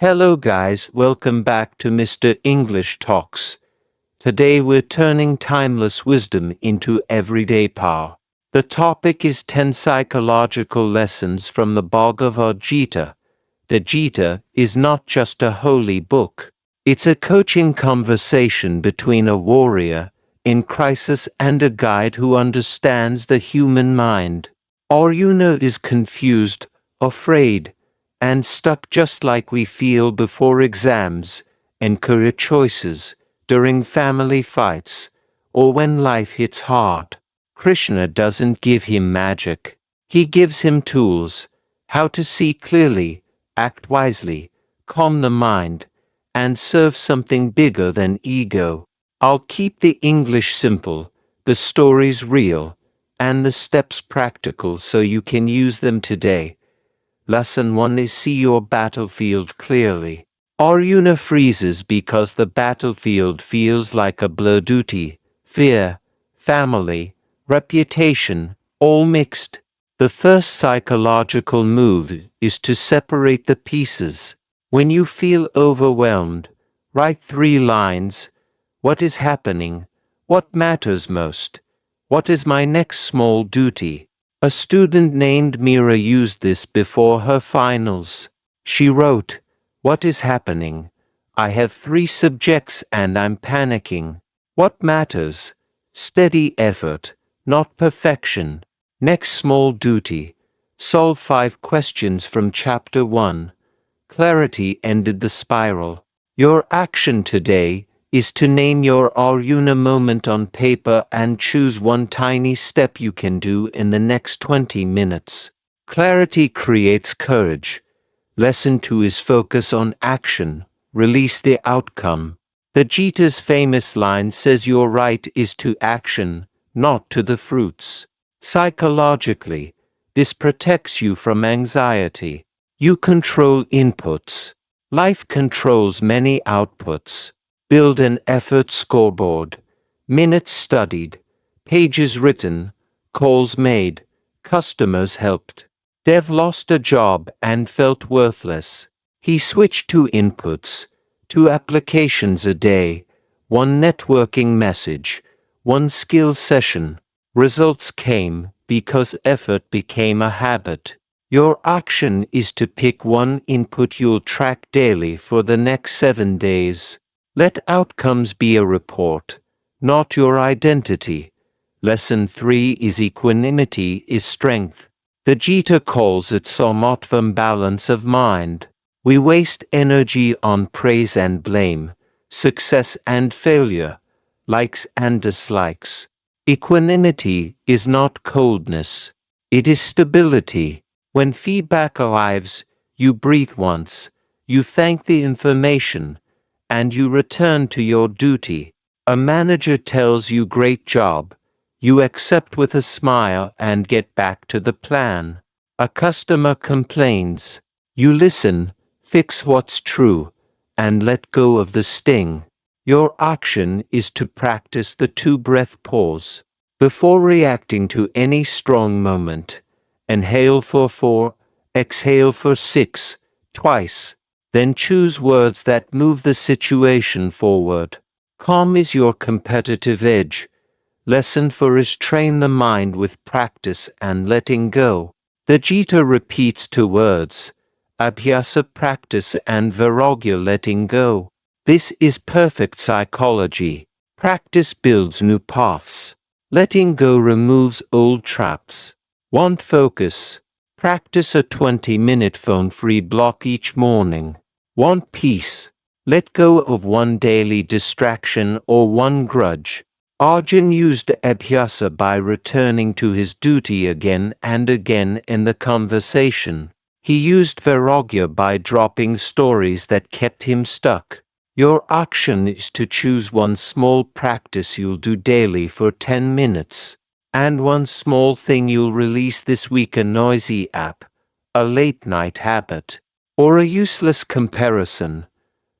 Hello guys, welcome back to Mr. English Talks. Today we're turning timeless wisdom into everyday power. The topic is 10 psychological lessons from the Bhagavad Gita. The Gita is not just a holy book. It's a coaching conversation between a warrior in crisis and a guide who understands the human mind. Arjuna is confused, afraid, and stuck just like we feel before exams and career choices, during family fights, or when life hits hard. Krishna doesn't give him magic. He gives him tools, how to see clearly, act wisely, calm the mind, and serve something bigger than ego. I'll keep the English simple, the stories real, and the steps practical so you can use them today. Lesson 1 is see your battlefield clearly. Arjuna freezes because the battlefield feels like a blur: duty, fear, family, reputation, all mixed. The first psychological move is to separate the pieces. When you feel overwhelmed, write 3 lines. What is happening? What matters most? What is my next small duty? A student named Mira used this before her finals. She wrote, "What is happening? I have 3 subjects and I'm panicking. What matters? Steady effort, not perfection. Next small duty. Solve 5 questions from chapter 1. Clarity ended the spiral." Your action today is to name your Arjuna moment on paper and choose one tiny step you can do in the next 20 minutes. Clarity creates courage. Lesson 2 is focus on action, release the outcome. The Gita's famous line says your right is to action, not to the fruits. Psychologically, this protects you from anxiety. You control inputs. Life controls many outputs. Build an effort scoreboard. Minutes studied, pages written, calls made, customers helped. Dev lost a job and felt worthless. He switched 2 inputs, 2 applications a day, 1 networking message, 1 skill session. Results came because effort became a habit. Your action is to pick 1 input you'll track daily for the next 7 days. Let outcomes be a report, not your identity. Lesson 3 is equanimity is strength. The Gita calls it samatvam, balance of mind. We waste energy on praise and blame, success and failure, likes and dislikes. Equanimity is not coldness. It is stability. When feedback arrives, you breathe once, you thank the information, and you return to your duty. A manager tells you great job. You accept with a smile and get back to the plan. A customer complains. You listen, fix what's true, and let go of the sting. Your action is to practice the 2-breath pause. Before reacting to any strong moment, inhale for 4, exhale for 6, twice. Then choose words that move the situation forward. Calm is your competitive edge. Lesson 4 is train the mind with practice and letting go. The Gita repeats 2 words, abhyasa, practice, and vairagya, letting go. This is perfect psychology. Practice builds new paths. Letting go removes old traps. Want focus? Practice a 20-minute phone-free block each morning. Want peace? Let go of 1 daily distraction or 1 grudge. Arjun used abhyasa by returning to his duty again and again in the conversation. He used vairagya by dropping stories that kept him stuck. Your action is to choose 1 small practice you'll do daily for 10 minutes. And 1 small thing you'll release this week: a noisy app, a late-night habit, or a useless comparison.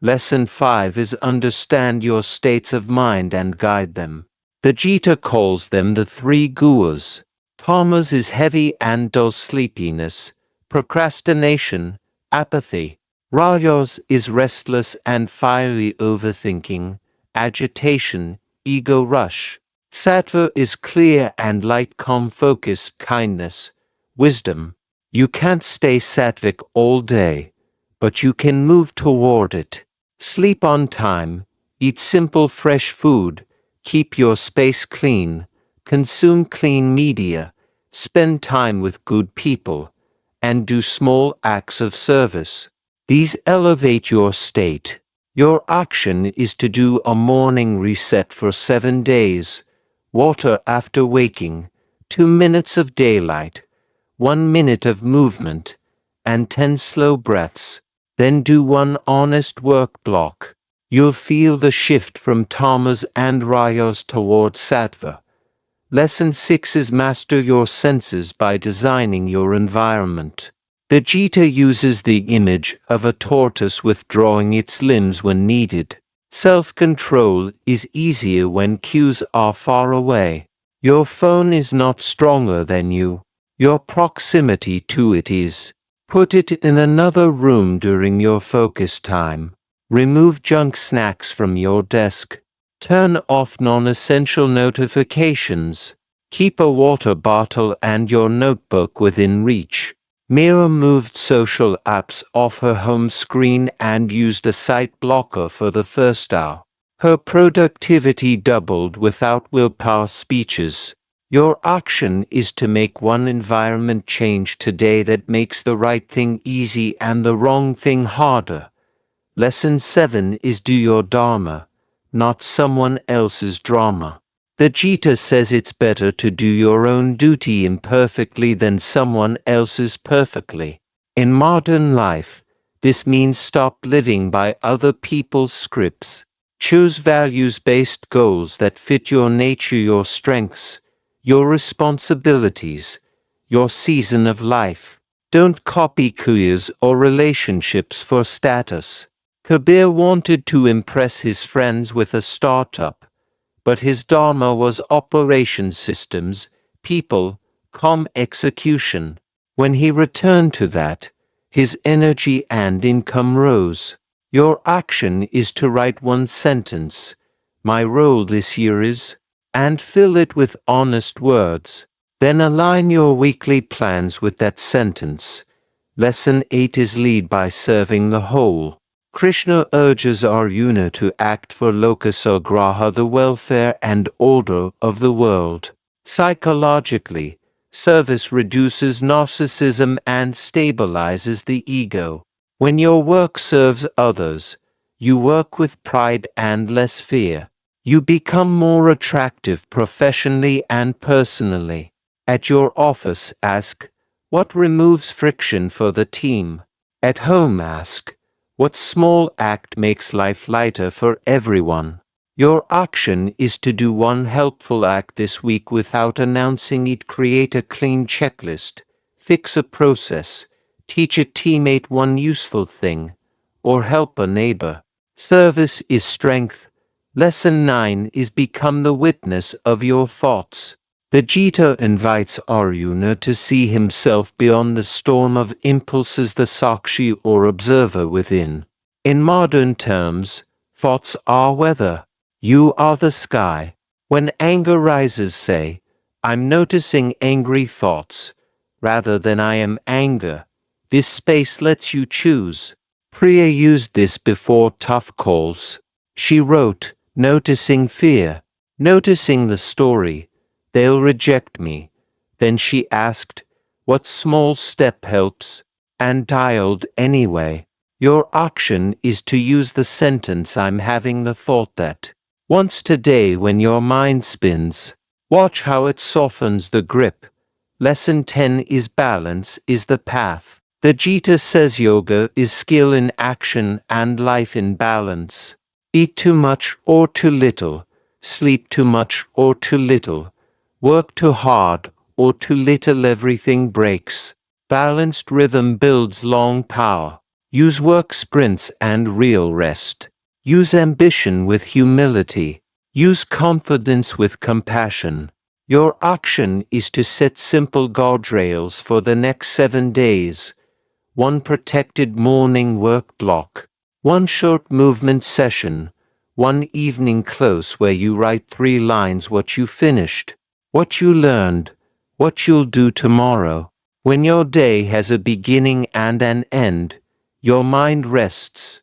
Lesson 5 is understand your states of mind and guide them. The Gita calls them the 3 guhas. Tamas is heavy and dull sleepiness, procrastination, apathy. Rajas is restless and fiery overthinking, agitation, ego rush. Sattva is clear and light calm focus, kindness, wisdom. You can't stay sattvic all day, but you can move toward it. Sleep on time, eat simple fresh food, keep your space clean, consume clean media, spend time with good people, and do small acts of service. These elevate your state. Your action is to do a morning reset for 7 days, water after waking, 2 minutes of daylight, 1 minute of movement, and 10 slow breaths. Then do 1 honest work block. You'll feel the shift from tamas and rajas toward sattva. Lesson 6 is master your senses by designing your environment. The Gita uses the image of a tortoise withdrawing its limbs when needed. Self-control is easier when cues are far away. Your phone is not stronger than you. Your proximity to it is. Put it in another room during your focus time. Remove junk snacks from your desk. Turn off non-essential notifications. Keep a water bottle and your notebook within reach. Mira moved social apps off her home screen and used a site blocker for the first hour. Her productivity doubled without willpower speeches. Your action is to make 1 environment change today that makes the right thing easy and the wrong thing harder. Lesson 7 is do your dharma, not someone else's drama. The Gita says it's better to do your own duty imperfectly than someone else's perfectly. In modern life, this means stop living by other people's scripts. Choose values-based goals that fit your nature, your strengths, your responsibilities, your season of life. Don't copy careers or relationships for status. Kabir wanted to impress his friends with a startup, but his dharma was operation systems, people, execution. When he returned to that, his energy and income rose. Your action is to write 1 sentence. My role this year is, and fill it with honest words. Then align your weekly plans with that sentence. Lesson 8 is lead by serving the whole. Krishna urges Arjuna to act for Lokasagraha, the welfare and order of the world. Psychologically, service reduces narcissism and stabilizes the ego. When your work serves others, you work with pride and less fear. You become more attractive professionally and personally. At your office, ask, what removes friction for the team? At home, ask, what small act makes life lighter for everyone? Your action is to do 1 helpful act this week without announcing it. Create a clean checklist, fix a process, teach a teammate 1 useful thing, or help a neighbor. Service is strength. Lesson 9 is become the witness of your thoughts. The Gita invites Arjuna to see himself beyond the storm of impulses, the Sakshi or observer within. In modern terms, thoughts are weather. You are the sky. When anger rises, say, I'm noticing angry thoughts, rather than I am anger. This space lets you choose. Priya used this before tough calls. She wrote, noticing fear, noticing the story, they'll reject me. Then she asked, what small step helps? And dialed anyway. Your action is to use the sentence, I'm having the thought that. Once today when your mind spins, watch how it softens the grip. Lesson 10 is balance is the path. The Gita says yoga is skill in action and life in balance. Eat too much or too little, sleep too much or too little, work too hard or too little, everything breaks. Balanced rhythm builds long power. Use work sprints and real rest. Use ambition with humility. Use confidence with compassion. Your action is to set simple guardrails for the next 7 days. one protected morning work block, one short movement session, one evening close where you write 3 lines what you finished, what you learned, what you'll do tomorrow. When your day has a beginning and an end, your mind rests.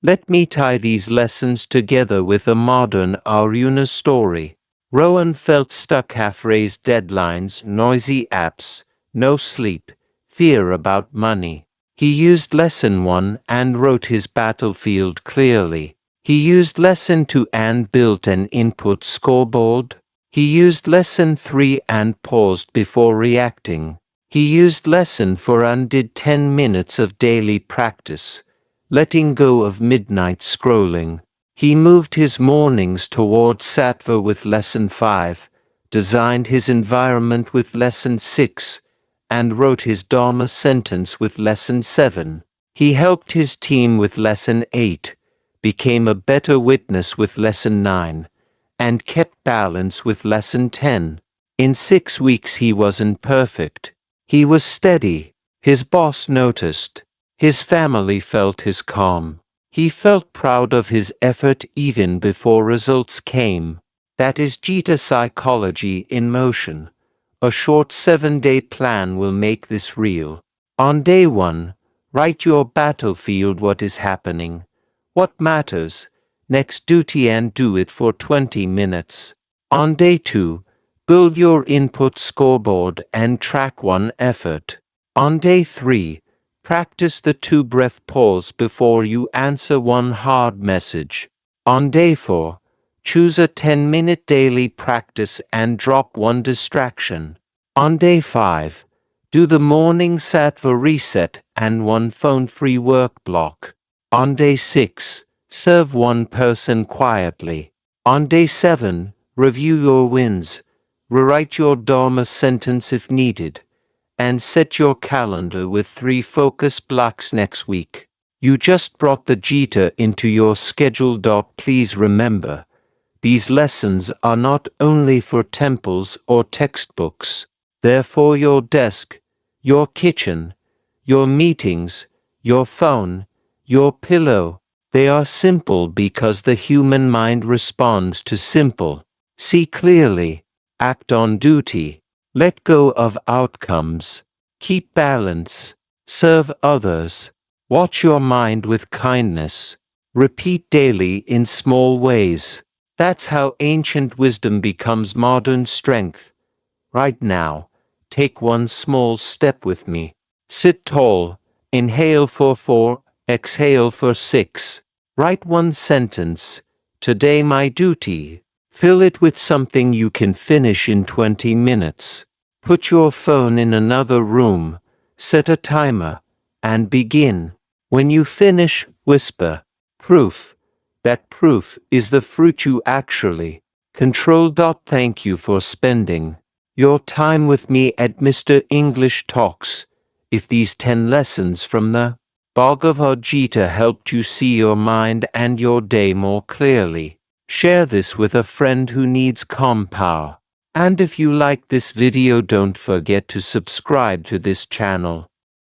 Let me tie these lessons together with a modern Arjuna story. Rowan felt stuck, half-raised deadlines, noisy apps, no sleep, fear about money. He used lesson 1 and wrote his battlefield clearly. He used lesson 2 and built an input scoreboard. He used lesson 3 and paused before reacting. He used lesson 4 and did 10 minutes of daily practice, letting go of midnight scrolling. He moved his mornings toward sattva with lesson 5, designed his environment with lesson 6, and wrote his dharma sentence with lesson 7. He helped his team with lesson 8, became a better witness with lesson 9, and kept balance with lesson 10. In 6 weeks he wasn't perfect. He was steady. His boss noticed. His family felt his calm. He felt proud of his effort even before results came. That is Gita psychology in motion. A short 7-day plan will make this real. On day 1, write your battlefield, what is happening, what matters, next duty, and do it for 20 minutes. On day 2, build your input scoreboard and track 1 effort. On day 3, practice the 2-breath pause before you answer 1 hard message. On day 4, choose a 10-minute daily practice and drop 1 distraction. On day 5, do the morning sattva reset and 1 phone-free work block. On day 6, serve 1 person quietly. On day 7, review your wins, rewrite your dharma sentence if needed, and set your calendar with 3 focus blocks next week. You just brought the Gita into your schedule. Please remember, these lessons are not only for temples or textbooks. They're for your desk, your kitchen, your meetings, your phone, your pillow. They are simple because the human mind responds to simple. See clearly, act on duty, let go of outcomes, keep balance, serve others, watch your mind with kindness, repeat daily in small ways. That's how ancient wisdom becomes modern strength. Right now, take 1 small step with me. Sit tall, inhale for 4, exhale for 6. Write 1 sentence, today my duty. Fill it with something you can finish in 20 minutes. Put your phone in another room, set a timer, and begin. When you finish, whisper, proof. That proof is the fruit you actually control. Thank you for spending your time with me at Mr. English Talks. If these 10 lessons from the Bhagavad Gita helped you see your mind and your day more clearly, share this with a friend who needs calm power. And if you like this video, don't forget to subscribe to this channel.